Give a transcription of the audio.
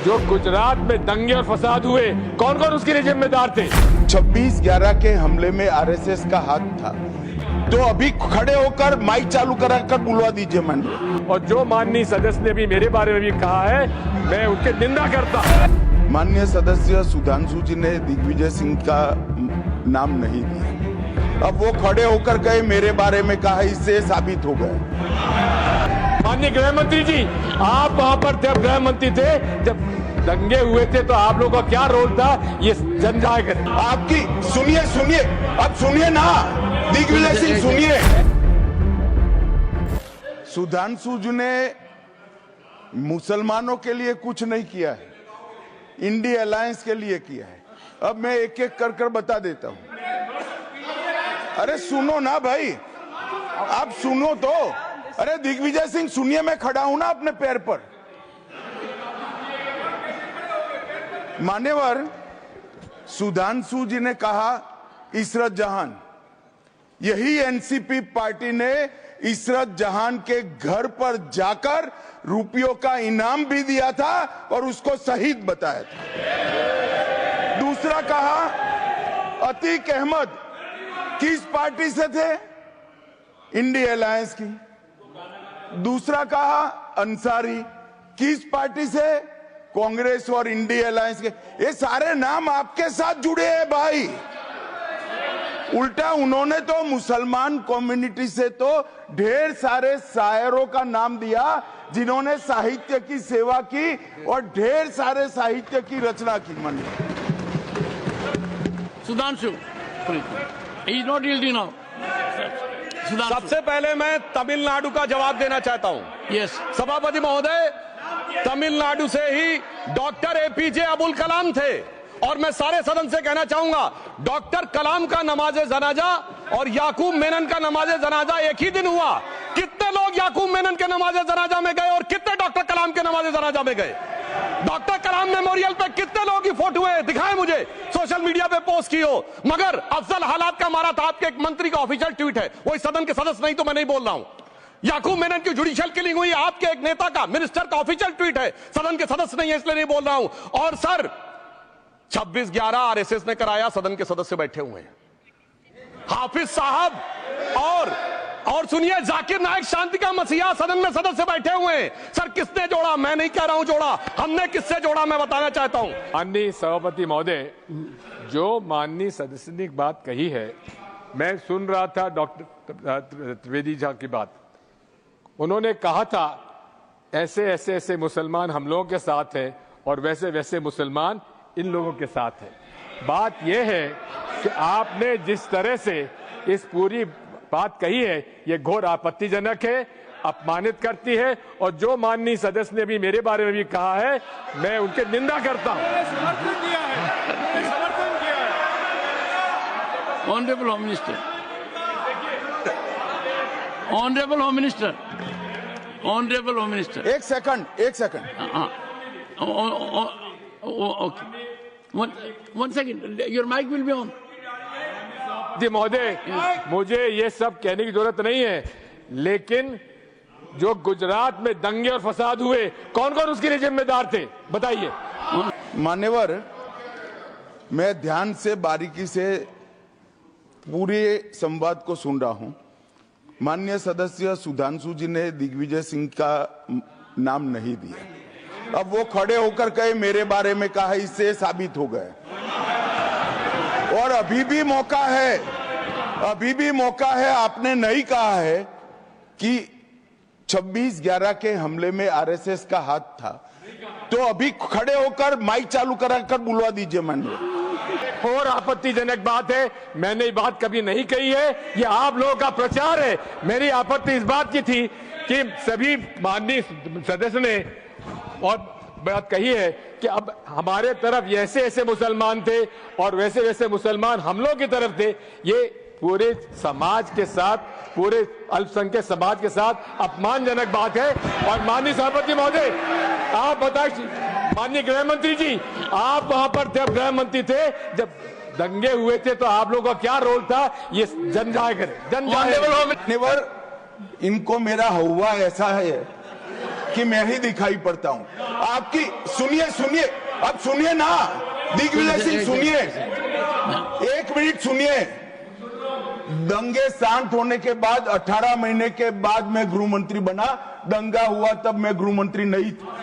जो गुजरात में दंगे और फसाद हुए, कौन कौन उसके लिए जिम्मेदार थे? 26/11 के हमले में आरएसएस का हाथ था, तो अभी खड़े होकर माइक चालू कराकर बुलवा दीजिए मंडल। और जो माननीय सदस्य ने भी मेरे बारे में भी कहा है, मैं उनकी निंदा करता हूं। माननीय सदस्य सुधांशु जी ने दिग्विजय सिंह का नाम नहीं दिया, अब वो खड़े होकर गए मेरे बारे में कहा, इससे साबित हो गए। माननीय गृह मंत्री जी, आप वहां पर थे, गृह मंत्री थे जब दंगे हुए थे, तो आप लोगों का क्या रोल था ये जन जाएगा। आपकी सुनिए, अब सुनिए ना, दिग्विजय सिंह सुनिए। सुधांशु जी ने मुसलमानों के लिए कुछ नहीं किया है, इंडिया अलायंस के लिए किया है। अब मैं एक एक कर बता देता हूं। अरे सुनो ना भाई, आप सुनो तो। अरे दिग्विजय सिंह सुनिए, मैं खड़ा हूं ना अपने पैर पर। मान्यवर सुधांशु जी ने कहा इशरत जहान, यही एनसीपी पार्टी ने इशरत जहान के घर पर जाकर रुपयों का इनाम भी दिया था और उसको शहीद बताया था। दूसरा कहा अतीक अहमद किस पार्टी से थे? इंडिया अलायंस की। दूसरा कहा अंसारी किस पार्टी से? कांग्रेस और इंडिया अलायंस के। ये सारे नाम आपके साथ जुड़े हैं भाई। उल्टा उन्होंने तो मुसलमान कम्युनिटी से तो ढेर सारे शायरों का नाम दिया जिन्होंने साहित्य की सेवा की और ढेर सारे साहित्य की रचना की। मन Sudhanshu is not yielding now. सबसे पहले मैं तमिलनाडु का जवाब देना चाहता हूं। यस सभापति महोदय, तमिलनाडु से ही डॉक्टर एपीजे अब्दुल कलाम थे और मैं सारे सदन से कहना चाहूंगा, डॉक्टर कलाम का नमाजे जनाजा और याकूब मेनन का नमाजे जनाजा एक ही दिन हुआ। कितने लोग याकूब मेनन के नमाजे जनाजा में गए और कितने डॉक्टर कलाम के नमाजे जनाजा में गए? डॉक्टर कलाम मेमोरियल पे कितने लोग की फोटो है दिखाएं मुझे, सोशल मीडिया पे पोस्ट की हो। मगर अफजल हालात का मारा था, आपके एक मंत्री का ऑफिशियल ट्वीट है, वो इस सदन के सदस्य नहीं तो मैं नहीं बोल रहा हूं। याकूब मेनन की जुडिशियल किलिंग हुई, आपके एक नेता का, मिनिस्टर का ऑफिशियल ट्वीट है, सदन के सदस्य नहीं है इसलिए नहीं बोल रहा हूं। और सर 26/11 आरएसएस ने कराया, सदन के सदस्य बैठे हुए हैं। हाफिज साहब और सुनिए, जाकिर नायक शांति का मसीहा सदन में सदस्य बैठे हुए हैं। सर किसने जोड़ा? मैं नहीं कह रहा हूं जोड़ा, हमने किससे जोड़ा मैं बताना चाहता हूं। माननीय सभापति महोदय, जो माननीय सदस्य ने बात कही है, मैं सुन रहा था डॉक्टर त्रिवेदी जी की बात। उन्होंने कहा था ऐसे मुसलमान हम लोगों के साथ हैं और वैसे मुसलमान इन लोगों के साथ है। बात यह है कि आपने जिस तरह से इस पूरी बात कही है, यह घोर आपत्तिजनक है, अपमानित करती है। और जो माननीय सदस्य ने भी मेरे बारे में भी कहा है, मैं उनकी निंदा करता हूं। Honourable home minister, honourable home minister, honourable home minister, एक second. Okay, one second, your mic will be on. जी महोदय, मुझे ये सब कहने की जरूरत नहीं है, लेकिन जो गुजरात में दंगे और फसाद हुए, कौन कौन उसके लिए जिम्मेदार थे बताइए। मान्यवर, मैं ध्यान से बारीकी से पूरे संवाद को सुन रहा हूं। माननीय सदस्य सुधांशु जी ने दिग्विजय सिंह का नाम नहीं दिया, अब वो खड़े होकर कहे मेरे बारे में कहा, इससे साबित हो गए। और अभी भी मौका है, आपने नहीं कहा है कि 26/11 के हमले में आरएसएस का हाथ था, तो अभी खड़े होकर माइक चालू कराकर बुलवा दीजिए मंडल। और आपत्तिजनक बात है, मैंने ये बात कभी नहीं कही है, ये आप लोगों का प्रचार है। मेरी आपत्ति इस बात की थी कि सभी माननीय सदस्य ने और बात कही है कि अब हमारे तरफ ऐसे मुसलमान थे और वैसे मुसलमान हम लोग की तरफ थे। ये पूरे समाज के साथ, पूरे अल्पसंख्यक समाज के साथ अपमानजनक बात है। और माननीय सभापति महोदय, आप बताइए, माननीय गृह मंत्री जी, आप वहां पर थे, गृह मंत्री थे जब दंगे हुए थे, तो आप लोगों का क्या रोल था ये जन जाहिर। इनको मेरा हुआ ऐसा है कि मैं ही दिखाई पड़ता हूं आपकी। सुनिए अब सुनिए ना दिग्विजय सिंह, सुनिए 1 मिनट सुनिए। दंगे शांत होने के बाद 18 महीने के बाद मैं गृह मंत्री बना, दंगा हुआ तब मैं गृह मंत्री नहीं था।